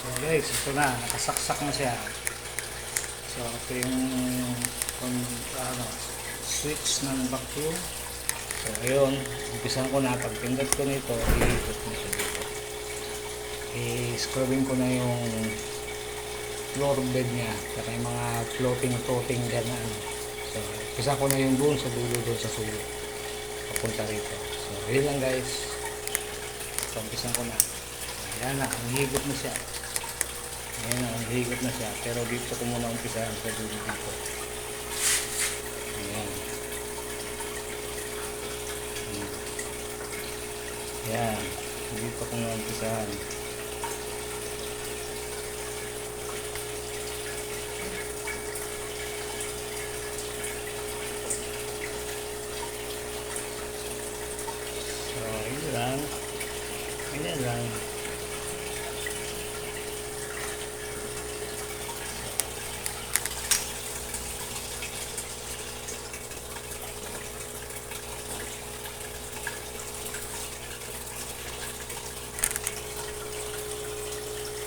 So guys, ito na, nakasaksak na siya. So ito yung ano, switch ng vacuum. So ayun, umpisan ko na, pag pindot ko nito, i-ikot na siya dito. I-scrubbing ko na yung floor bed niya, saka yung mga floating gano'n. So umpisan ko na yung doon sa dulo, doon sa sulo, papunta rito. So ayun lang guys. So umpisan ko na. Ayan na, ang higop na siya. Ayan na, ang higop na siya. Pero dito ko muna umpisahan sa dulo dito. Ayan. Ayan. Dito ko muna umpisahan. So, yun lang. Ayan lang.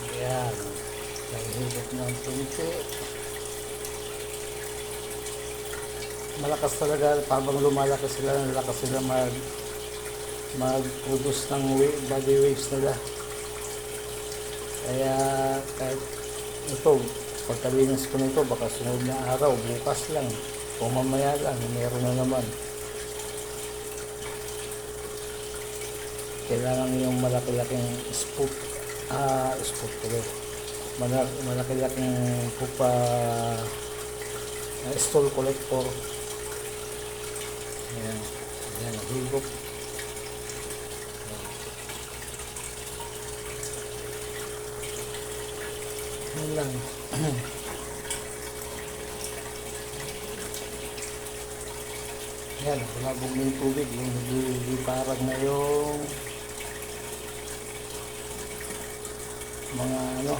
Ayan. Nahihigop ng punti. Malakas talaga. Habang lumalaki sila, nalakas sila mag-produce ng body waves nila. Kaya kahit ito, pagkalinis ko nito, baka sunod na araw, bukas lang, o mamaya lang, meron na naman. Kailangan yung malaki-laking spout tuloy. Malaki-laking pupa stall collector. Ayan, ayan, higop. Ayan lang. Ayan, lumabog na yung tubig, yung parang na yung mga ano,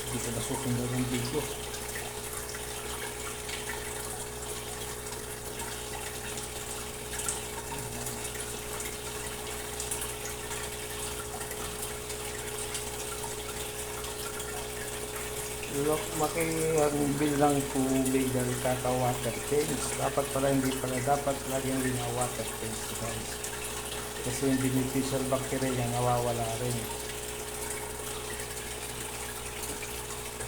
hindi ko nasusunod yung video. Makihabil ng tubig dahil kaka-water change. Dapat laging water change guys. Kasi yung beneficial bacteria niya nawawala rin.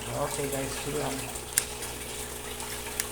Okay guys, yun lang.